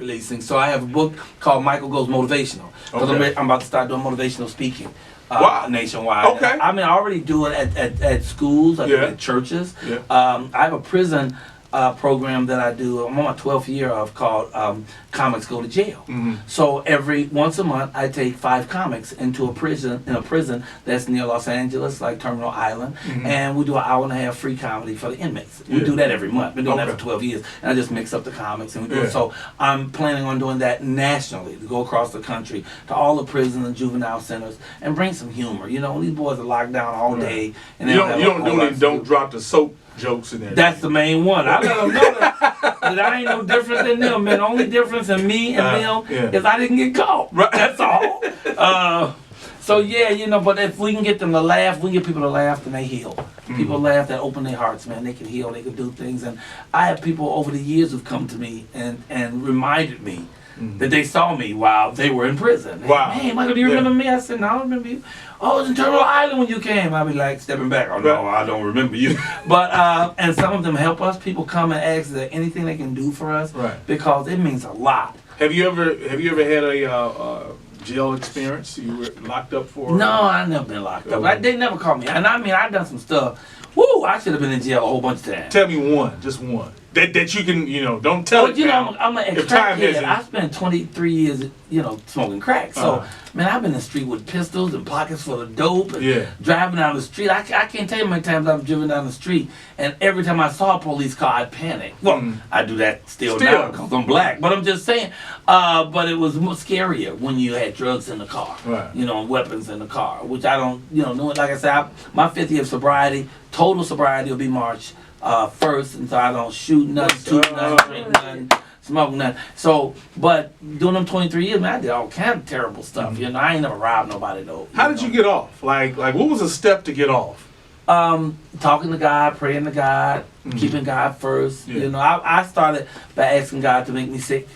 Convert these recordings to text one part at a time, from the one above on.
releasing. So I have a book called Michael Goes Motivational. Because I'm about to start doing motivational speaking. Nationwide. Okay. I mean, I already do it at schools, I do it at churches. Yeah. I have a prison program that I do. I'm on my 12th year of called Comics Go to Jail. So every once a month, I take 5 comics into a prison that's near Los Angeles, like Terminal Island, and we do an hour and a half free comedy for the inmates. We do that every month. Been doing that for 12 years, and I just mix up the comics and we do it. So I'm planning on doing that nationally, to go across the country to all the prisons and juvenile centers and bring some humor. You know, these boys are locked down all day, and you don't drop the soap jokes in there. That's the main one. I let them know that I ain't no different than them, man. The only difference in me and them is I didn't get caught. Right. That's all. So yeah, you know, but if we can get them to laugh, we can get people to laugh, then they heal. People laugh, that open their hearts, man. They can heal, they can do things. And I have people over the years who've come to me and reminded me that they saw me while they were in prison. Wow. Hey, Michael, do you remember me? I said, no, I don't remember you. Oh, I was in Terminal Island when you came. I'd be like, stepping back. Oh, no, I don't remember you. But, and some of them help us. People come and ask, is there anything they can do for us? Right. Because it means a lot. Have you ever had a jail experience? You were locked up for? No, I never been locked up. They never caught me. And I mean, I done some stuff. Woo, I should have been in jail a whole bunch of times. Tell me one, just one. That you can, don't tell it. You know, I'm an extra kid. I spent 23 years, smoking crack. So, man, I've been in the street with pistols and pockets full of dope and driving down the street. I can't tell you how many times I've driven down the street, and every time I saw a police car, I'd panic. Well, I do that still now because I'm black. But I'm just saying, but it was more scarier when you had drugs in the car, weapons in the car, which I don't, know. Like I said, my 5th year of sobriety, total sobriety will be March 1st, and so I don't shoot nothing, toot nothing, drink nothing, smoke nothing. So, but doing them 23 years, man, I did all kind of terrible stuff. I ain't never robbed nobody though. How did you get off? Like what was a step to get off? Talking to God, praying to God, keeping God first. I started by asking God to make me sick.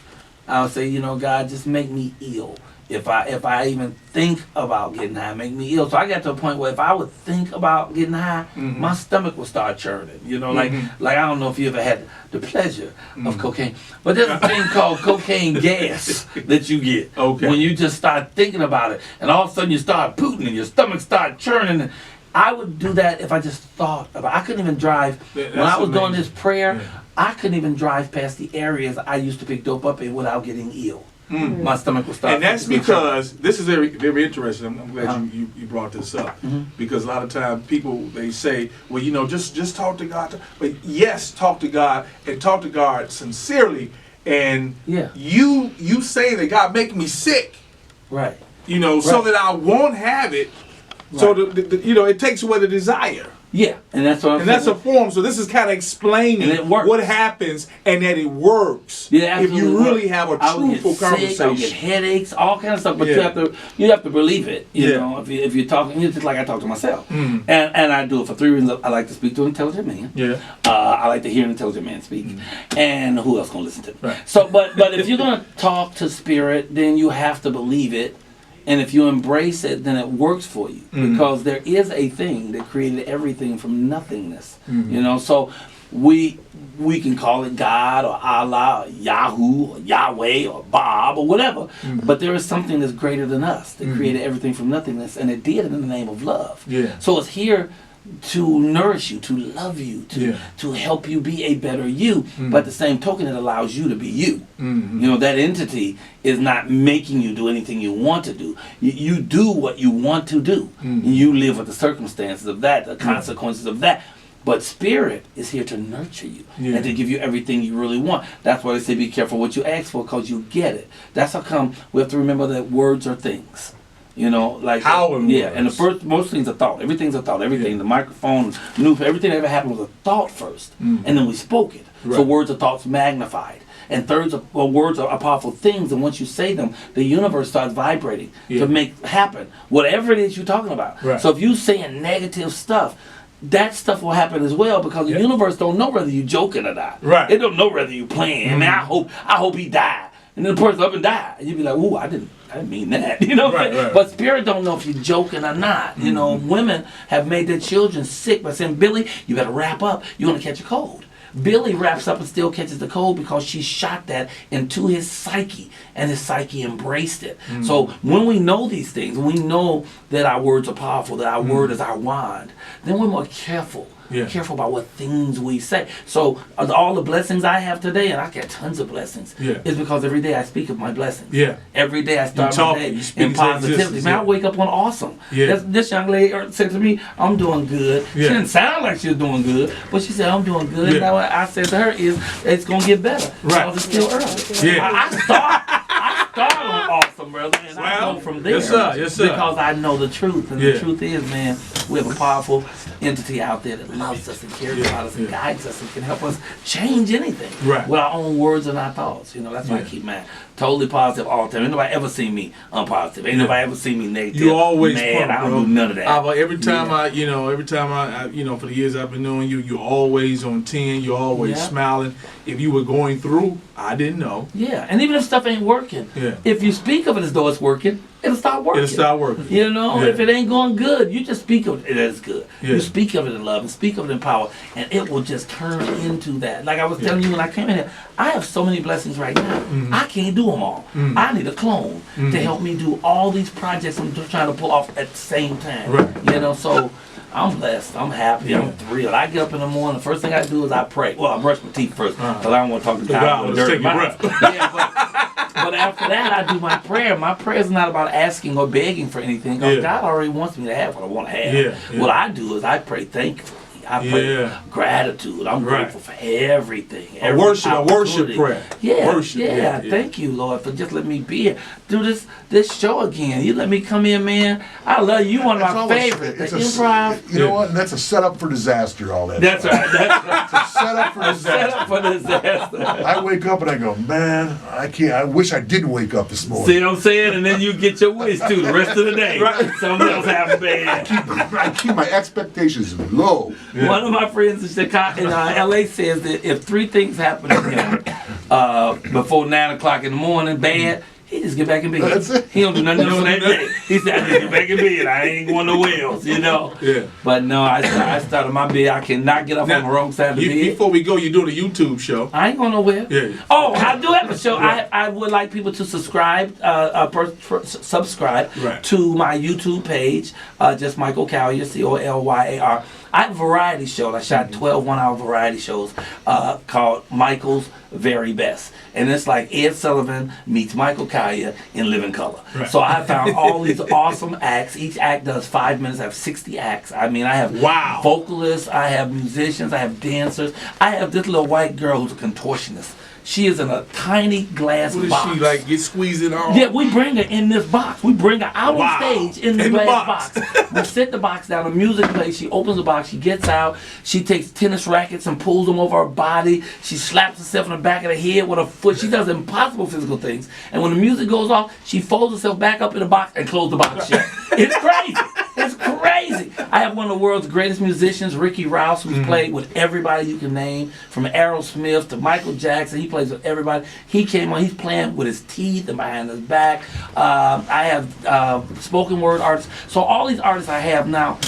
I would say, God, just make me ill. If I even think about getting high, make me ill. So I got to a point where if I would think about getting high, my stomach would start churning. Like I don't know if you ever had the pleasure of cocaine, but there's a thing called cocaine gas that you get when you just start thinking about it, and all of a sudden you start pooting and your stomach start churning. I would do that if I just thought about it. I couldn't even drive. When I was doing this prayer, I couldn't even drive past the areas I used to pick dope up in without getting ill. My stomach will start. And that's because this is very, very interesting. I'm glad you brought this up because a lot of times people they say, well, just talk to God. But yes, talk to God and talk to God sincerely. And you say that God make me sick, right? So that I won't have it. Right. So it takes away the desire. Yeah, and that's what I'm saying. That's a form. So this is kind of explaining what happens and that it works. Yeah, if you really have a truthful conversation. I would get headaches, all kind of stuff. But you have to believe it. You know, if you're talking, just like I talk to myself, and I do it for 3 reasons. I like to speak to an intelligent man. Yeah. I like to hear an intelligent man speak, and who else gonna listen to me? Right. So, but if you're gonna talk to spirit, then you have to believe it. And if you embrace it, then it works for you. Because there is a thing that created everything from nothingness. So we can call it God or Allah or Yahoo or Yahweh or Bob or whatever. But there is something that's greater than us that created everything from nothingness, and it did it in the name of love. Yeah. So it's here to nourish you, to love you, to help you be a better you. But at the same token, it allows you to be you. That entity is not making you do anything you want to do. You do what you want to do. You live with the circumstances of that, the consequences of that. But spirit is here to nurture you and to give you everything you really want. That's why they say be careful what you ask for, because you get it. That's how come we have to remember that words are things. Like power. And most things are thought. Everything's a thought. Everything, the microphone, everything that ever happened was a thought first, and then we spoke it. Right. So words are thoughts magnified, and words are powerful things. And once you say them, the universe starts vibrating to make happen whatever it is you're talking about. Right. So if you're saying negative stuff, that stuff will happen as well, because the universe don't know whether you're joking or not. Right. It don't know whether you're playing. Man, I hope he died. And then the person up and died. And you'd be like, ooh, I didn't mean that. Right. But spirit don't know if you're joking or not. Women have made their children sick by saying, Billy, you better wrap up. You're going to catch a cold. Billy wraps up and still catches the cold because she shot that into his psyche, and his psyche embraced it. So when we know these things, we know that our words are powerful, that our word is our wand, then we're more careful. Careful about what things we say. So all the blessings I have today, and I get tons of blessings, is because every day I speak of my blessings. Every day I start my day in positivity. Man, I wake up on awesome. This young lady said to me, I'm doing good. She didn't sound like she was doing good, but she said, I'm doing good. And what I said to her is, it's going to get better. Because it's still early. I start on awesome, brother, and I go from there. Yes, sir. Yes, sir. Because I know the truth. And the truth is, man, we have a powerful entity out there that loves us and cares about us and guides us and can help us change anything with our own words and our thoughts. You know, that's why I keep mad. Totally positive all the time. Ain't nobody ever seen me unpositive. Ain't nobody ever seen me negative. You always mad. I don't do none of that. Every time I, for the years I've been knowing you, you're always on 10. You're always smiling. If you were going through, I didn't know. And even if stuff ain't working, if you speak of it as though it's working, it'll start working. It'll start working. You know, if it ain't going good, you just speak of it as good. You speak of it in love and speak of it in power, and it will just turn into that. Like I was telling you when I came in here, I have so many blessings right now. I can't do them all. I need a clone to help me do all these projects I'm just trying to pull off at the same time. You know, so I'm blessed. I'm happy. I'm thrilled. I get up in the morning. The first thing I do is I pray. Well, I brush my teeth first because I don't want to talk to God with a dirty mouth. But after that, I do my prayer. My prayer is not about asking or begging for anything. God already wants me to have what I want to have. What I do is I pray thankfully. I pray gratitude. I'm grateful for everything. A worship prayer. Thank you, Lord, for just letting me be here. Do this show again. You let me come in, man. I love you. One of my favorites. The improv. You know what? And that's a setup for disaster, all that. That's right. That's a setup for disaster. Setup for disaster. I wake up and I go, man, I can't. I wish I didn't wake up this morning. See what I'm saying? And then you get your wish too the rest of the day. Something else happens bad. I keep my expectations low. One of my friends in Chicago, in LA, says that if 3 things happen to him before 9 o'clock in the morning, bad, he just get back in bed. That's it. He don't do nothing else that day. He said, I just get back in bed. I ain't going nowhere else, you know. But no, I started my bed. I cannot get up on the wrong side of the bed. Before we go, you're doing a YouTube show. I ain't going nowhere. Oh, I do have a show. I would like people to subscribe, subscribe to my YouTube page, just Michael Colyar, Colyar. I have a variety show. I shot 12 one-hour variety shows called Michael's Very Best. And it's like Ed Sullivan meets Michael Colyar in living color. So I found all these awesome acts. Each act does 5 minutes. I have 60 acts. I mean, I have vocalists, I have musicians, I have dancers. I have this little white girl who's a contortionist. She is in a tiny glass box. What does she like? Get squeezed in on? Yeah, we bring her in this box. We bring her out on stage in the glass box. We set the box down. The music plays. She opens the box. She gets out. She takes tennis rackets and pulls them over her body. She slaps herself in the back of the head with her foot. She does impossible physical things. And when the music goes off, she folds herself back up in the box and closes the box shut. It's crazy. It's crazy. I have one of the world's greatest musicians, Ricky Rouse, who's played with everybody you can name, from Aerosmith to Michael Jackson. He plays with everybody. He came on. He's playing with his teeth and behind his back. I have spoken word artists. So all these artists I have now,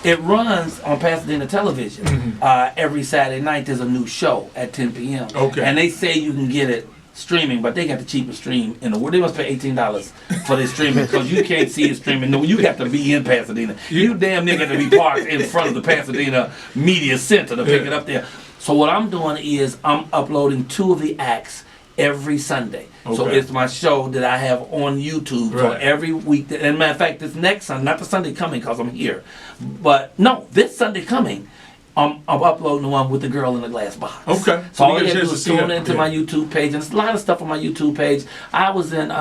it runs on Pasadena television. Every Saturday night there's a new show at 10 p.m. And they say you can get it streaming, but they got the cheapest stream in the world. They must pay $18 for their streaming because you can't see it streaming. No, you have to be in Pasadena. You damn near got to be parked in front of the Pasadena Media Center to pick it up there. So what I'm doing is I'm uploading 2 of the acts every Sunday. So it's my show that I have on YouTube. So every week, and matter of fact, this next Sunday, not the Sunday coming because I'm here, but no, this Sunday coming, I'm uploading the one with the girl in the glass box. So all you have to do is tune into my YouTube page. And there's a lot of stuff on my YouTube page. I was in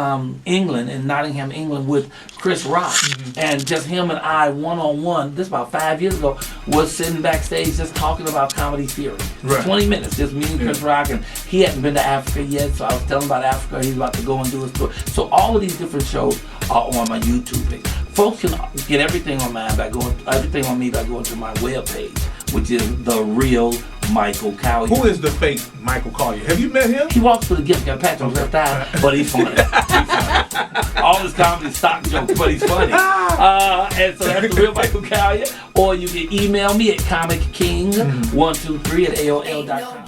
England, in Nottingham, England, with Chris Rock. And just him and I, one-on-one, this about 5 years ago, was sitting backstage just talking about comedy theory. 20 minutes, just me and Chris Rock. And he hadn't been to Africa yet, so I was telling him about Africa. He's about to go and do his tour. So all of these different shows are on my YouTube page. Folks can get everything on mine by going, everything on me by going to my webpage, which is The Real Michael Colyar. Who is the fake Michael Colyar? Have you met him? He walks with a gift, got a patch on his left eye, but he's funny. He's funny. All his comedy is stock jokes, but he's funny. And so that's the real Michael Colyar. Or you can email me at comicking123@aol.com.